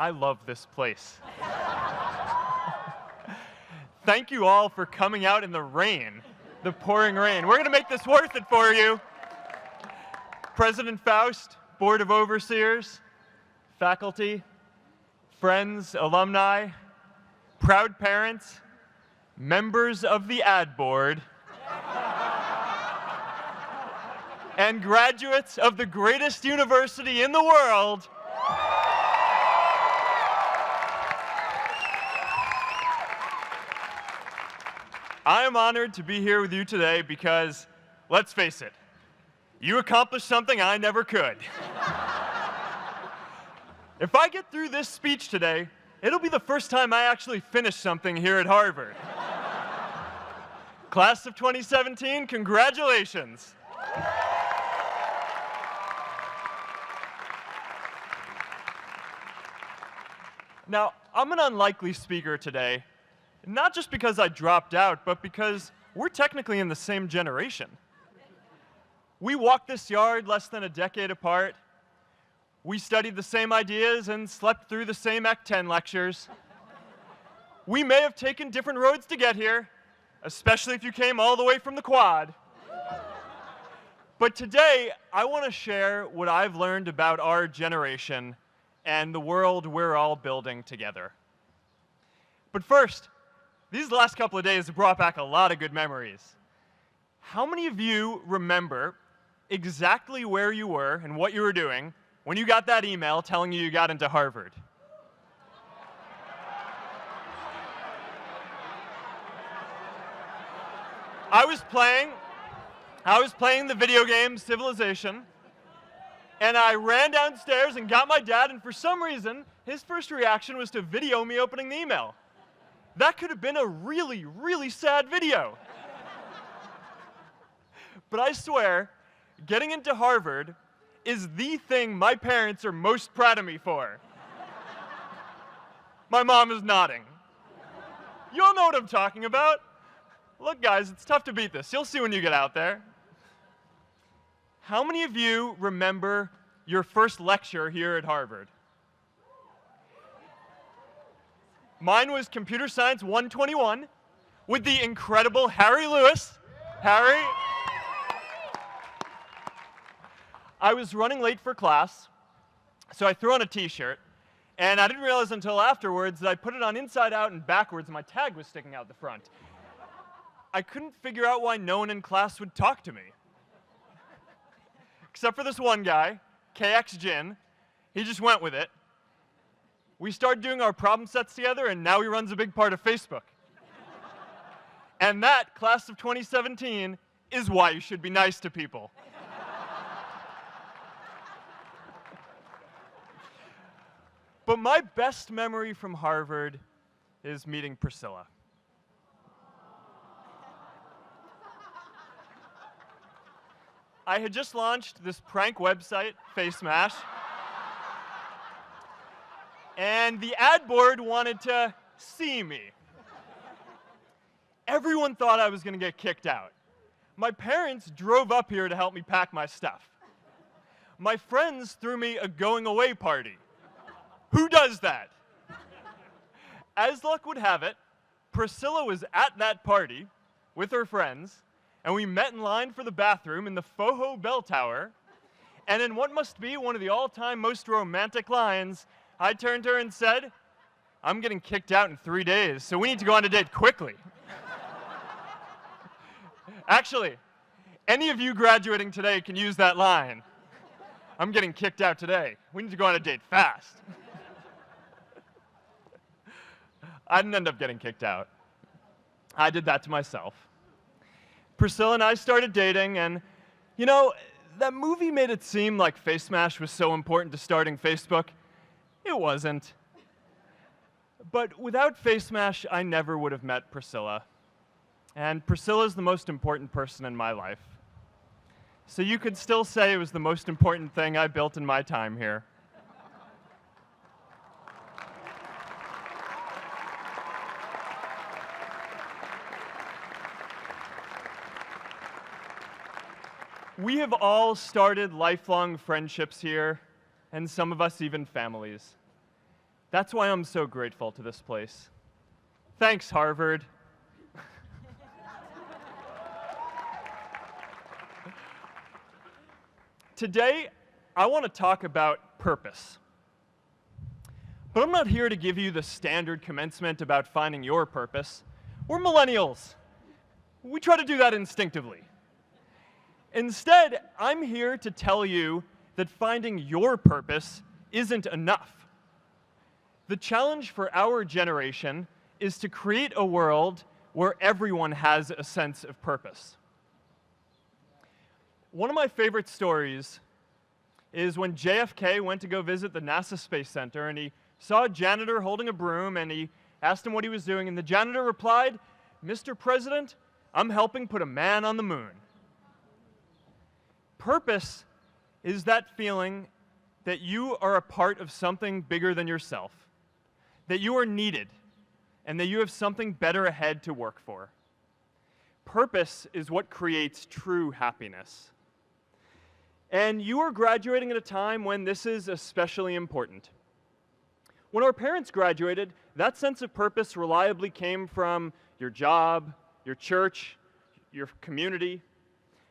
I love this place. Thank you all for coming out in the rain, the pouring rain. We're going to make this worth it for you. President Faust, Board of Overseers, faculty, friends, alumni, proud parents, members of the ad board, and graduates of the greatest university in the world. I am honored to be here with you today because, let's face it, you accomplished something I never could. If I get through this speech today, it'll be the first time I actually finish something here at Harvard. Class of 2017, congratulations. Now, I'm an unlikely speaker today, not just because I dropped out, but because we're technically in the same generation. We walked this yard less than a decade apart. We studied the same ideas and slept through the same Act 10 lectures. We may have taken different roads to get here, especially if you came all the way from the Quad. But today, I want to share what I've learned about our generation and the world we're all building together. But first, these last couple of days have brought back a lot of good memories. How many of you remember exactly where you were and what you were doing when you got that email telling you got into Harvard? I was playing the video game Civilization, and I ran downstairs and got my dad, and for some reason, his first reaction was to video me opening the email. That could have been a really, really sad video. But I swear, getting into Harvard is the thing my parents are most proud of me for. My mom is nodding. You all know what I'm talking about. Look, guys, it's tough to beat this. You'll see when you get out there. How many of you remember your first lecture here at Harvard? Mine was Computer Science 121 with the incredible Harry Lewis. Harry. I was running late for class, so I threw on a t-shirt, and I didn't realize until afterwards that I put it on inside out and backwards, and my tag was sticking out the front. I couldn't figure out why no one in class would talk to me. Except for this one guy, KX Jin. He just went with it. We started doing our problem sets together, and now he runs a big part of Facebook. And that, class of 2017, is why you should be nice to people. But my best memory from Harvard is meeting Priscilla. I had just launched this prank website, FaceMash, and the ad board wanted to see me. Everyone thought I was going to get kicked out. My parents drove up here to help me pack my stuff. My friends threw me a going-away party. Who does that? As luck would have it, Priscilla was at that party with her friends, and we met in line for the bathroom in the Foho Bell Tower, and in what must be one of the all-time most romantic lines, I turned to her and said, "I'm getting kicked out in 3 days, so we need to go on a date quickly." Actually, any of you graduating today can use that line. I'm getting kicked out today. We need to go on a date fast. I didn't end up getting kicked out. I did that to myself. Priscilla and I started dating, and, you know, that movie made it seem like FaceMash was so important to starting Facebook. It wasn't. But without FaceMash, I never would have met Priscilla. And Priscilla's the most important person in my life. So you could still say it was the most important thing I built in my time here. We have all started lifelong friendships here, and some of us even families. That's why I'm so grateful to this place. Thanks, Harvard. Today, I want to talk about purpose. But I'm not here to give you the standard commencement about finding your purpose. We're millennials. We try to do that instinctively. Instead, I'm here to tell you that finding your purpose isn't enough. The challenge for our generation is to create a world where everyone has a sense of purpose. One of my favorite stories is when JFK went to go visit the NASA Space Center, and he saw a janitor holding a broom, and he asked him what he was doing, and the janitor replied, "Mr. President, I'm helping put a man on the moon." Purpose is that feeling that you are a part of something bigger than yourself, that you are needed, and that you have something better ahead to work for. Purpose is what creates true happiness. And you are graduating at a time when this is especially important. When our parents graduated, that sense of purpose reliably came from your job, your church, your community.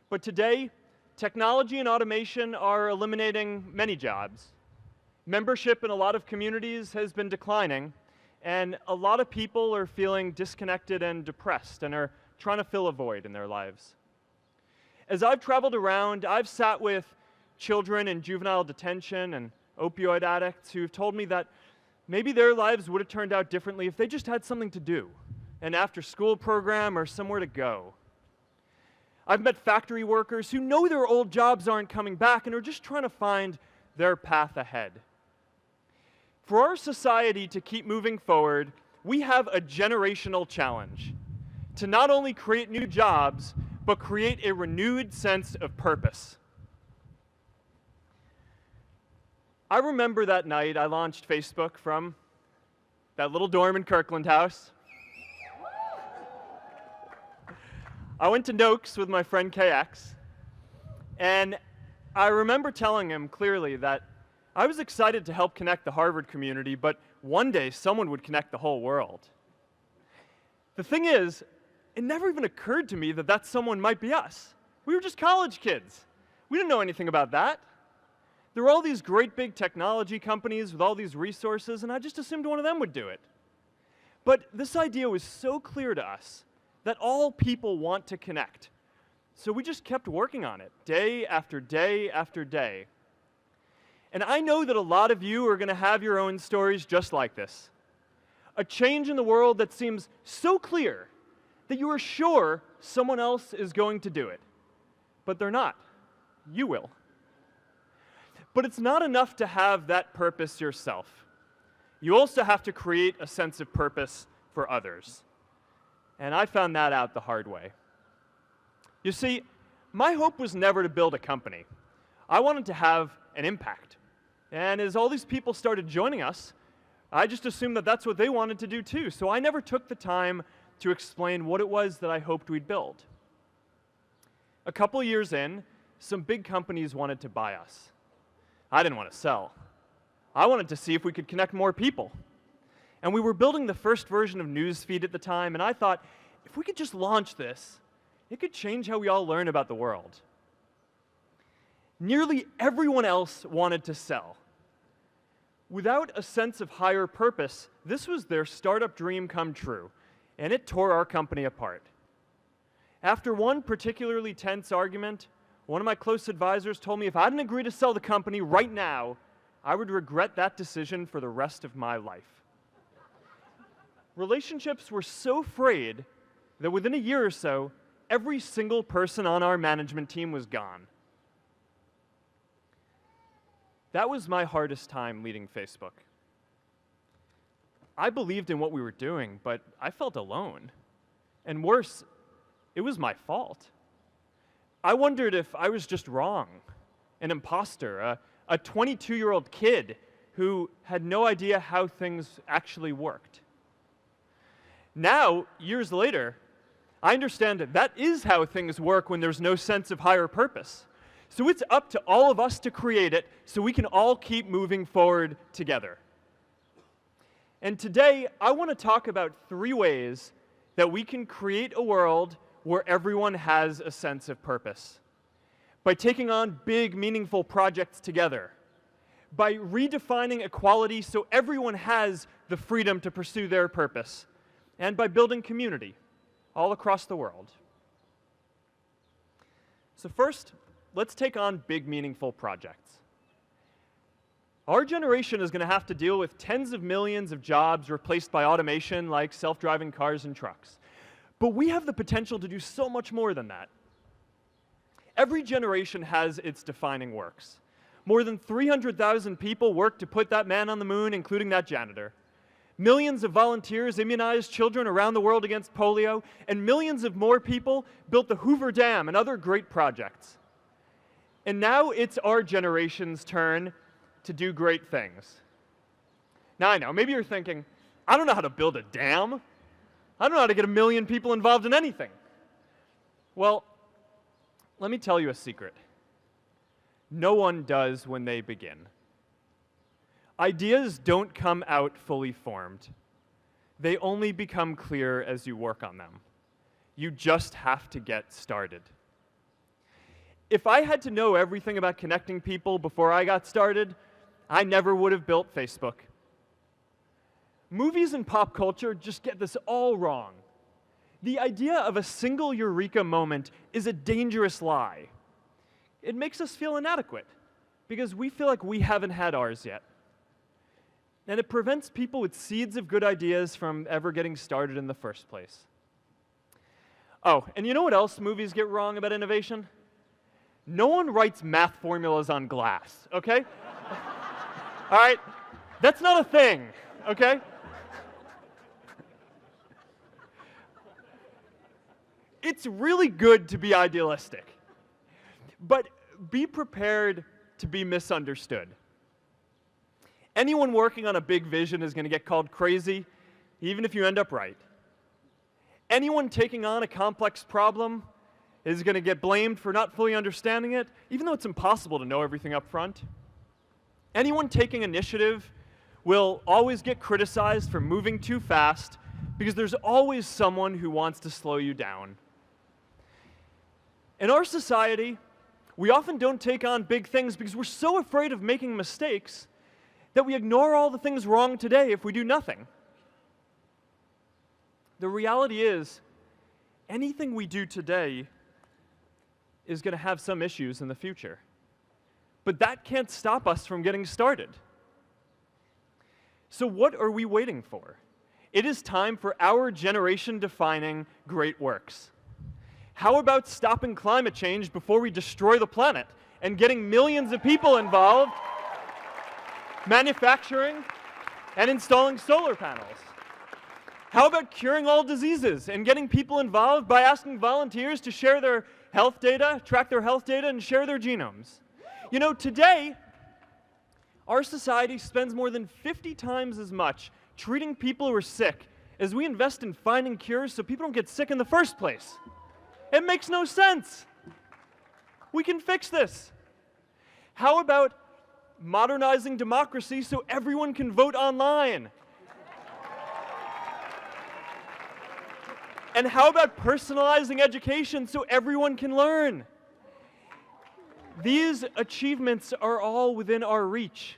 But today, technology and automation are eliminating many jobs. Membership in a lot of communities has been declining, and a lot of people are feeling disconnected and depressed and are trying to fill a void in their lives. As I've traveled around, I've sat with children in juvenile detention and opioid addicts who've told me that maybe their lives would have turned out differently if they just had something to do, an after-school program or somewhere to go. I've met factory workers who know their old jobs aren't coming back and are just trying to find their path ahead. For our society to keep moving forward, we have a generational challenge to not only create new jobs, but create a renewed sense of purpose. I remember that night I launched Facebook from that little dorm in Kirkland House. I went to Noakes with my friend KX, and I remember telling him clearly that I was excited to help connect the Harvard community, but one day someone would connect the whole world. The thing is, it never even occurred to me that that someone might be us. We were just college kids. We didn't know anything about that. There were all these great big technology companies with all these resources, and I just assumed one of them would do it. But this idea was so clear to us that all people want to connect. So we just kept working on it, day after day after day. And I know that a lot of you are going to have your own stories just like this. A change in the world that seems so clear that you are sure someone else is going to do it. But they're not. You will. But it's not enough to have that purpose yourself. You also have to create a sense of purpose for others. And I found that out the hard way. You see, my hope was never to build a company. I wanted to have an impact. And as all these people started joining us, I just assumed that that's what they wanted to do too. So I never took the time to explain what it was that I hoped we'd build. A couple years in, some big companies wanted to buy us. I didn't want to sell. I wanted to see if we could connect more people. And we were building the first version of Newsfeed at the time, and I thought, if we could just launch this, it could change how we all learn about the world. Nearly everyone else wanted to sell. Without a sense of higher purpose, this was their startup dream come true, and it tore our company apart. After one particularly tense argument, one of my close advisors told me if I didn't agree to sell the company right now, I would regret that decision for the rest of my life. Relationships were so frayed that within a year or so, every single person on our management team was gone. That was my hardest time leading Facebook. I believed in what we were doing, but I felt alone. And worse, it was my fault. I wondered if I was just wrong, an imposter, a 22-year-old kid who had no idea how things actually worked. Now, years later, I understand that that is how things work when there's no sense of higher purpose. So it's up to all of us to create it so we can all keep moving forward together. And today, I want to talk about 3 ways that we can create a world where everyone has a sense of purpose. By taking on big, meaningful projects together. By redefining equality so everyone has the freedom to pursue their purpose. And by building community all across the world. So first, let's take on big, meaningful projects. Our generation is going to have to deal with tens of millions of jobs replaced by automation like self-driving cars and trucks. But we have the potential to do so much more than that. Every generation has its defining works. More than 300,000 people worked to put that man on the moon, including that janitor. Millions of volunteers immunized children around the world against polio, and millions of more people built the Hoover Dam and other great projects. And now it's our generation's turn to do great things. Now I know, maybe you're thinking, I don't know how to build a dam. I don't know how to get 1 million people involved in anything. Well, let me tell you a secret. No one does when they begin. Ideas don't come out fully formed. They only become clear as you work on them. You just have to get started. If I had to know everything about connecting people before I got started, I never would have built Facebook. Movies and pop culture just get this all wrong. The idea of a single eureka moment is a dangerous lie. It makes us feel inadequate because we feel like we haven't had ours yet. And it prevents people with seeds of good ideas from ever getting started in the first place. Oh, and you know what else movies get wrong about innovation? No one writes math formulas on glass, okay? All right? That's not a thing, okay? It's really good to be idealistic, but be prepared to be misunderstood. Anyone working on a big vision is going to get called crazy, even if you end up right. Anyone taking on a complex problem is going to get blamed for not fully understanding it, even though it's impossible to know everything up front. Anyone taking initiative will always get criticized for moving too fast because there's always someone who wants to slow you down. In our society, we often don't take on big things because we're so afraid of making mistakes that we ignore all the things wrong today if we do nothing. The reality is, anything we do today is going to have some issues in the future. But that can't stop us from getting started. So what are we waiting for? It is time for our generation-defining great works. How about stopping climate change before we destroy the planet and getting millions of people involved, manufacturing and installing solar panels? How about curing all diseases and getting people involved by asking volunteers to share their health data, track their health data, and share their genomes? You know, today, our society spends more than 50 times as much treating people who are sick as we invest in finding cures so people don't get sick in the first place. It makes no sense. We can fix this. How about modernizing democracy so everyone can vote online? And how about personalizing education so everyone can learn? These achievements are all within our reach.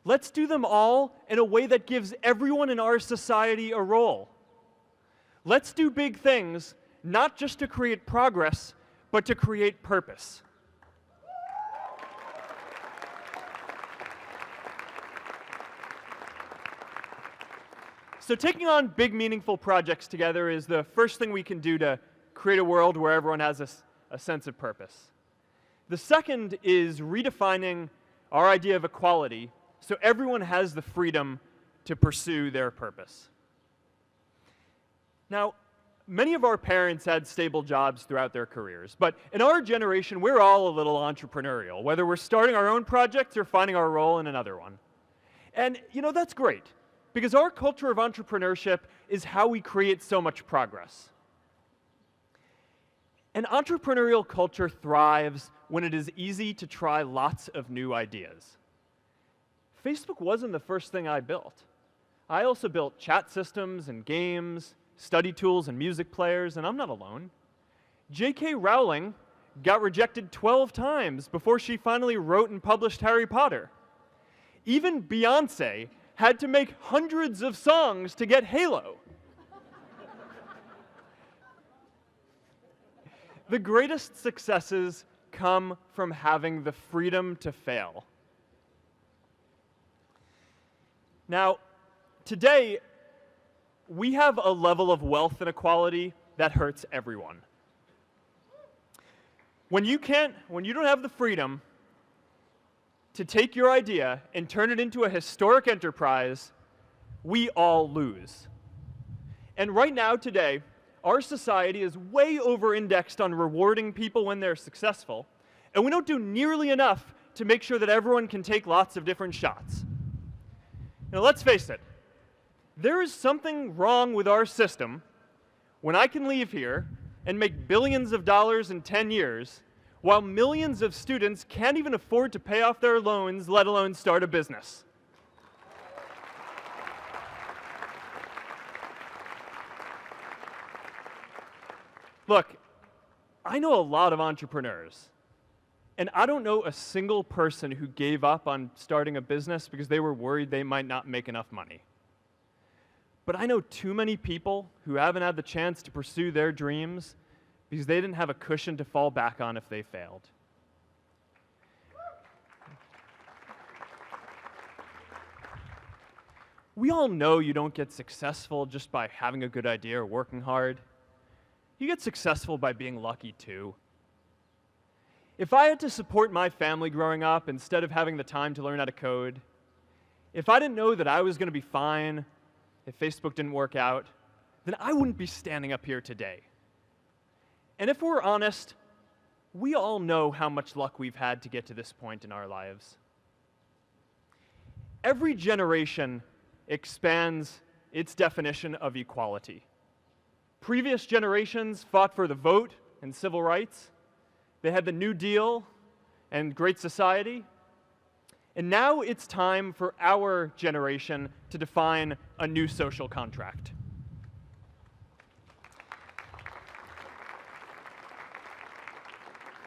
Let's do them all in a way that gives everyone in our society a role. Let's do big things, not just to create progress, but to create purpose. So taking on big, meaningful projects together is the first thing we can do to create a world where everyone has a sense of purpose. The second is redefining our idea of equality so everyone has the freedom to pursue their purpose. Now, many of our parents had stable jobs throughout their careers, but in our generation, we're all a little entrepreneurial, whether we're starting our own projects or finding our role in another one. And, you know, that's great, because our culture of entrepreneurship is how we create so much progress. An entrepreneurial culture thrives when it is easy to try lots of new ideas. Facebook wasn't the first thing I built. I also built chat systems and games, study tools and music players, and I'm not alone. J.K. Rowling got rejected 12 times before she finally wrote and published Harry Potter. Even Beyoncé had to make hundreds of songs to get Halo. The greatest successes come from having the freedom to fail. Now, today, we have a level of wealth inequality that hurts everyone. When you don't have the freedom to take your idea and turn it into a historic enterprise, we all lose. And right now, today, our society is way over-indexed on rewarding people when they're successful, and we don't do nearly enough to make sure that everyone can take lots of different shots. Now, let's face it, there is something wrong with our system when I can leave here and make billions of dollars in 10 years, while millions of students can't even afford to pay off their loans, let alone start a business. Look, I know a lot of entrepreneurs, and I don't know a single person who gave up on starting a business because they were worried they might not make enough money. But I know too many people who haven't had the chance to pursue their dreams because they didn't have a cushion to fall back on if they failed. We all know you don't get successful just by having a good idea or working hard. You get successful by being lucky too. If I had to support my family growing up instead of having the time to learn how to code, if I didn't know that I was going to be fine if Facebook didn't work out, then I wouldn't be standing up here today. And if we're honest, we all know how much luck we've had to get to this point in our lives. Every generation expands its definition of equality. Previous generations fought for the vote and civil rights. They had the New Deal and Great Society. And now it's time for our generation to define a new social contract.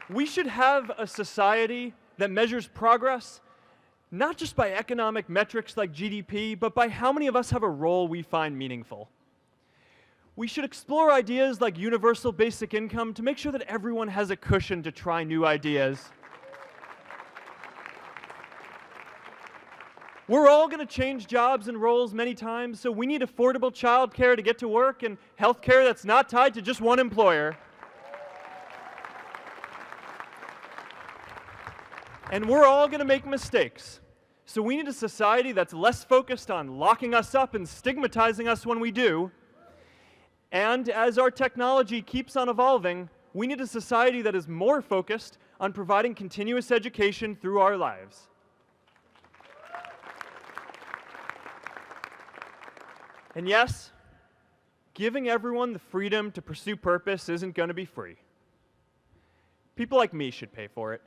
We should have a society that measures progress not just by economic metrics like GDP, but by how many of us have a role we find meaningful. We should explore ideas like universal basic income to make sure that everyone has a cushion to try new ideas. We're all going to change jobs and roles many times, so we need affordable childcare to get to work and healthcare that's not tied to just one employer. And we're all going to make mistakes. So we need a society that's less focused on locking us up and stigmatizing us when we do. And as our technology keeps on evolving, we need a society that is more focused on providing continuous education through our lives. And yes, giving everyone the freedom to pursue purpose isn't going to be free. People like me should pay for it.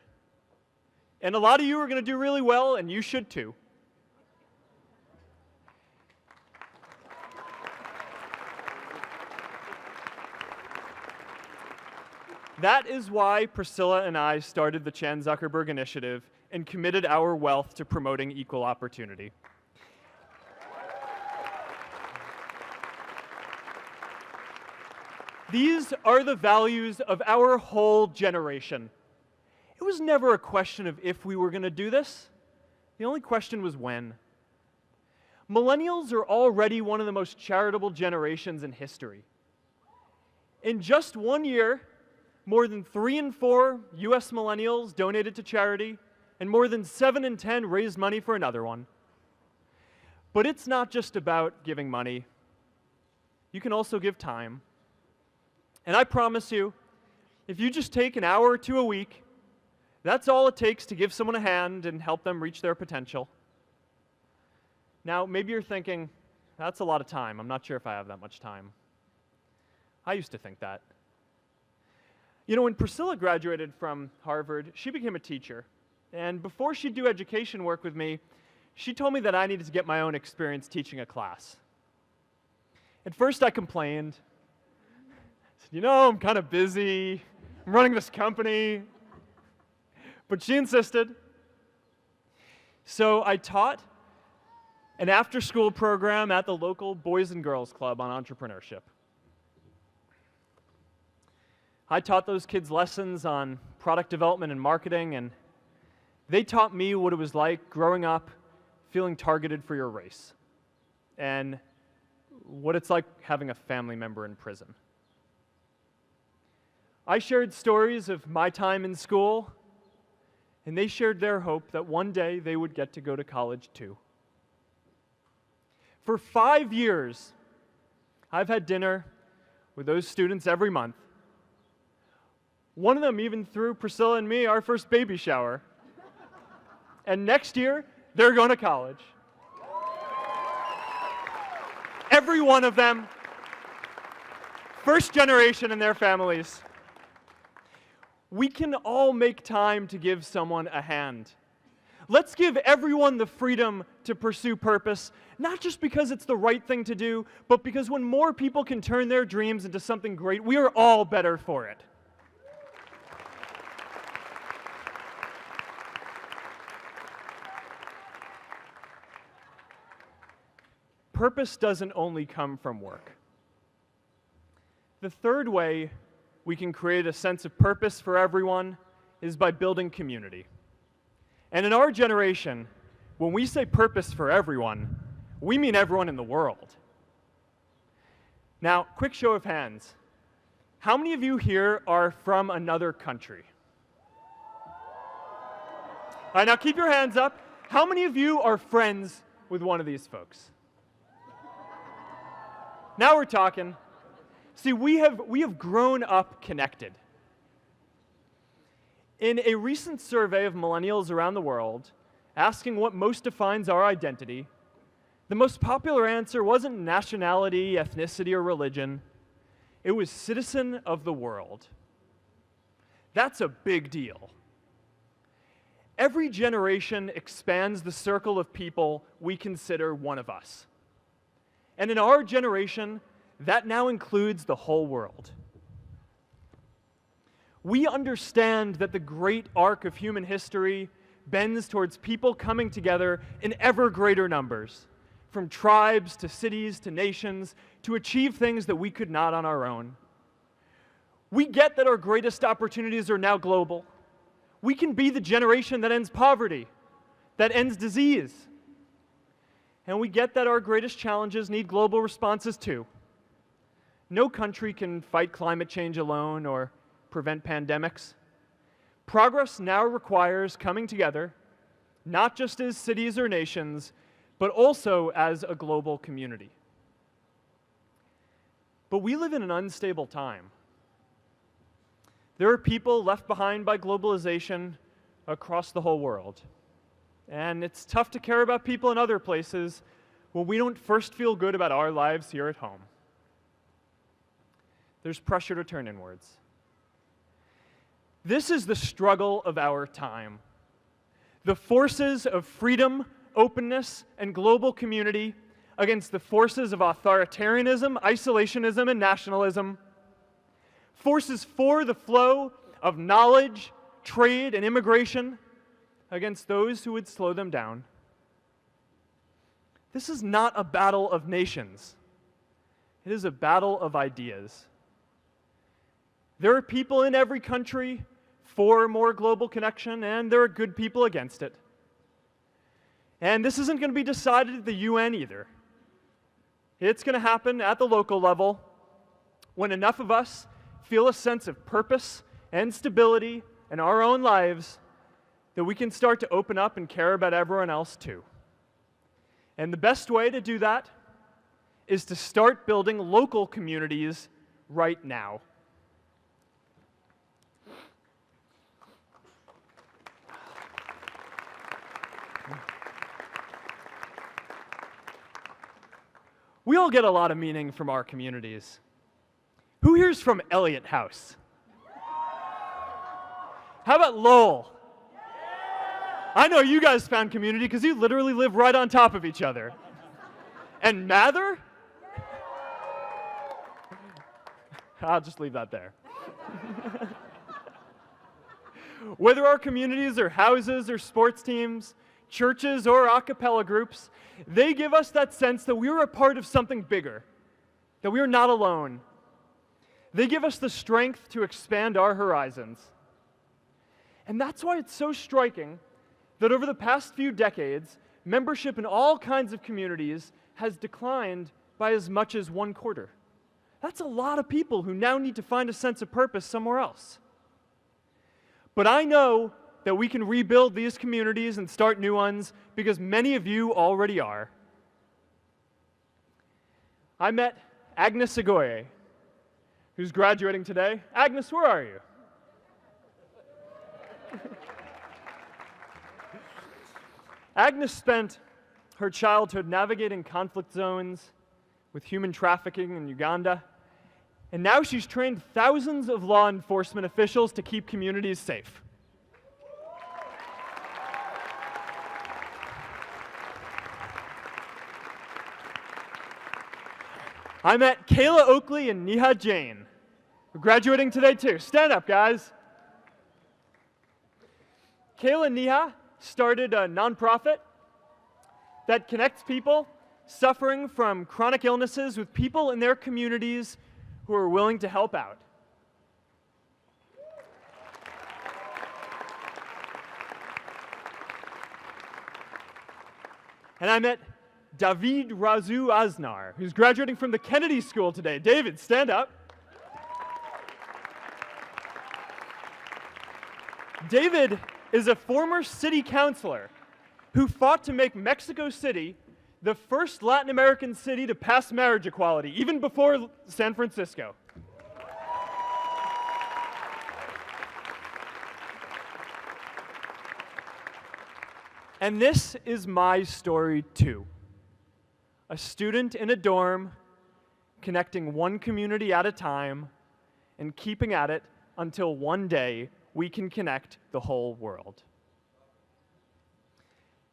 And a lot of you are going to do really well, and you should too. That is why Priscilla and I started the Chan Zuckerberg Initiative and committed our wealth to promoting equal opportunity. These are the values of our whole generation. It was never a question of if we were going to do this. The only question was when. Millennials are already one of the most charitable generations in history. In just 1 year, more than 3 in 4 US millennials donated to charity, and more than 7 in 10 raised money for another one. But it's not just about giving money. You can also give time. And I promise you, if you just take an hour or two a week, that's all it takes to give someone a hand and help them reach their potential. Now, maybe you're thinking, that's a lot of time. I'm not sure if I have that much time. I used to think that. You know, when Priscilla graduated from Harvard, she became a teacher. And before she'd do education work with me, she told me that I needed to get my own experience teaching a class. At first I complained. I said, you know, I'm kind of busy. I'm running this company. But she insisted. So I taught an after-school program at the local Boys and Girls Club on entrepreneurship. I taught those kids lessons on product development and marketing, and they taught me what it was like growing up feeling targeted for your race, and what it's like having a family member in prison. I shared stories of my time in school, and they shared their hope that one day they would get to go to college too. For 5 years, I've had dinner with those students every month. One of them even threw Priscilla and me our first baby shower. And next year, they're going to college. Every one of them, first generation in their families. We can all make time to give someone a hand. Let's give everyone the freedom to pursue purpose, not just because it's the right thing to do, but because when more people can turn their dreams into something great, we are all better for it. Purpose doesn't only come from work. The third way we can create a sense of purpose for everyone is by building community. And in our generation, when we say purpose for everyone, we mean everyone in the world. Now, quick show of hands. How many of you here are from another country? All right, now keep your hands up. How many of you are friends with one of these folks? Now we're talking. See, we have grown up connected. In a recent survey of millennials around the world, asking what most defines our identity, the most popular answer wasn't nationality, ethnicity, or religion. It was citizen of the world. That's a big deal. Every generation expands the circle of people we consider one of us. And in our generation, that now includes the whole world. We understand that the great arc of human history bends towards people coming together in ever greater numbers, from tribes to cities to nations, to achieve things that we could not on our own. We get that our greatest opportunities are now global. We can be the generation that ends poverty, that ends disease. And we get that our greatest challenges need global responses too. No country can fight climate change alone or prevent pandemics. Progress now requires coming together, not just as cities or nations, but also as a global community. But we live in an unstable time. There are people left behind by globalization across the whole world. And it's tough to care about people in other places when we don't first feel good about our lives here at home. There's pressure to turn inwards. This is the struggle of our time. The forces of freedom, openness, and global community against the forces of authoritarianism, isolationism, and nationalism. Forces for the flow of knowledge, trade, and immigration against those who would slow them down. This is not a battle of nations. It is a battle of ideas. There are people in every country for more global connection, and there are good people against it. And this isn't going to be decided at the UN either. It's going to happen at the local level when enough of us feel a sense of purpose and stability in our own lives that we can start to open up and care about everyone else too. And the best way to do that is to start building local communities right now. We all get a lot of meaning from our communities. Who here's from Elliott House? How about Lowell? I know you guys found community because you literally live right on top of each other. And Mather? I'll just leave that there. Whether our communities are houses or sports teams, churches or a cappella groups, they give us that sense that we're a part of something bigger, that we are not alone. They give us the strength to expand our horizons. And that's why it's so striking that over the past few decades, membership in all kinds of communities has declined by as much as 1/4. That's a lot of people who now need to find a sense of purpose somewhere else. But I know that we can rebuild these communities and start new ones because many of you already are. I met Agnes Agoye, who's graduating today. Agnes, where are you? Agnes spent her childhood navigating conflict zones with human trafficking in Uganda, and now she's trained thousands of law enforcement officials to keep communities safe. I met Kayla Oakley and Neha Jain, who are graduating today too. Stand up, guys. Kayla and Neha started a nonprofit that connects people suffering from chronic illnesses with people in their communities who are willing to help out. And I met David Razu Aznar, who's graduating from the Kennedy School today. David, stand up. David is a former city councilor who fought to make Mexico City the first Latin American city to pass marriage equality, even before San Francisco. And this is my story too. A student in a dorm, connecting one community at a time and keeping at it until one day we can connect the whole world.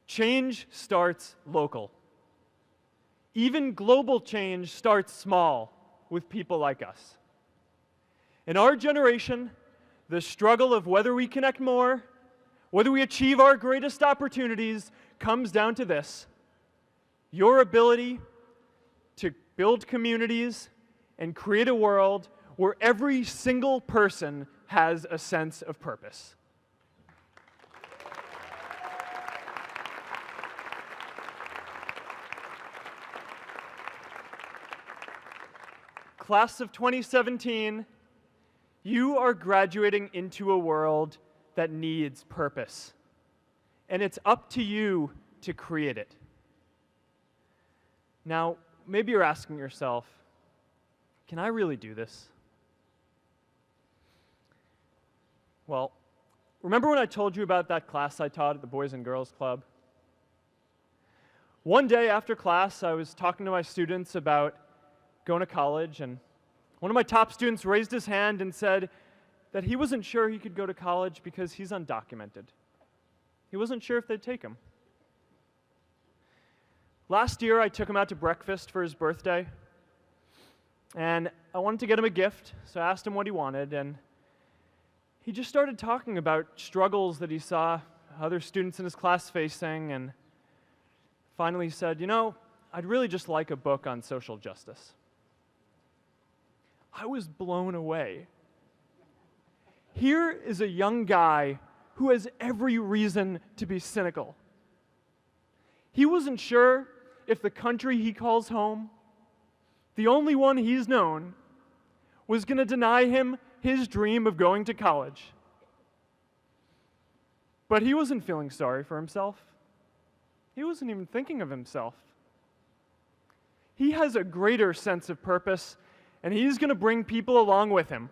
Change starts local. Even global change starts small with people like us. In our generation, the struggle of whether we connect more, whether we achieve our greatest opportunities, comes down to this: your ability to build communities and create a world where every single person has a sense of purpose. Class of 2017, you are graduating into a world that needs purpose. And it's up to you to create it. Now, maybe you're asking yourself, can I really do this? Well, remember when I told you about that class I taught at the Boys and Girls Club? One day after class, I was talking to my students about going to college, and one of my top students raised his hand and said that he wasn't sure he could go to college because he's undocumented. He wasn't sure if they'd take him. Last year, I took him out to breakfast for his birthday, and I wanted to get him a gift, so I asked him what he wanted, and he just started talking about struggles that he saw other students in his class facing, and finally said, I'd really just like a book on social justice. I was blown away. Here is a young guy who has every reason to be cynical. He wasn't sure if the country he calls home, the only one he's known, was going to deny him his dream of going to college. But he wasn't feeling sorry for himself. He wasn't even thinking of himself. He has a greater sense of purpose, and he's going to bring people along with him.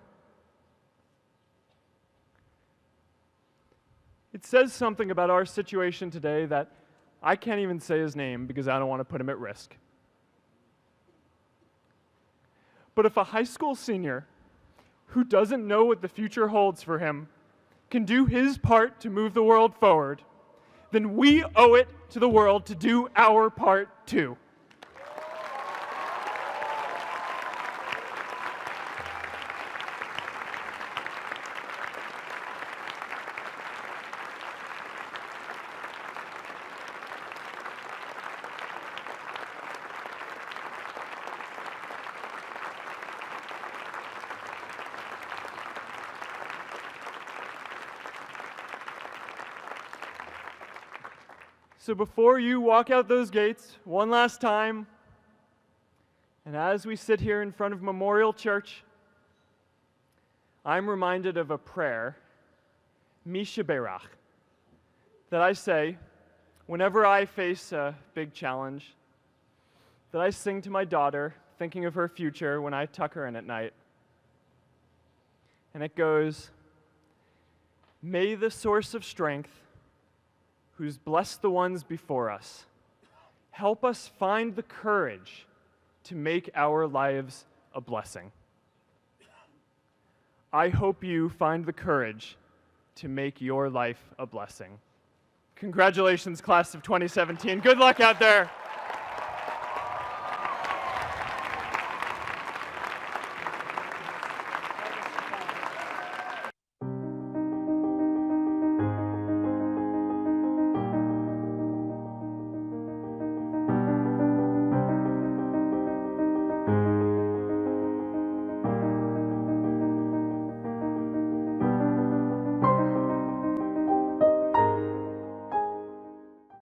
It says something about our situation today that I can't even say his name because I don't want to put him at risk. But if a high school senior who doesn't know what the future holds for him can do his part to move the world forward, then we owe it to the world to do our part too. So before you walk out those gates one last time, and as we sit here in front of Memorial Church, I'm reminded of a prayer, Misha Berach, that I say whenever I face a big challenge, that I sing to my daughter, thinking of her future when I tuck her in at night. And it goes, "May the source of strength, who's blessed the ones before us, help us find the courage to make our lives a blessing." I hope you find the courage to make your life a blessing. Congratulations, class of 2017. Good luck out there.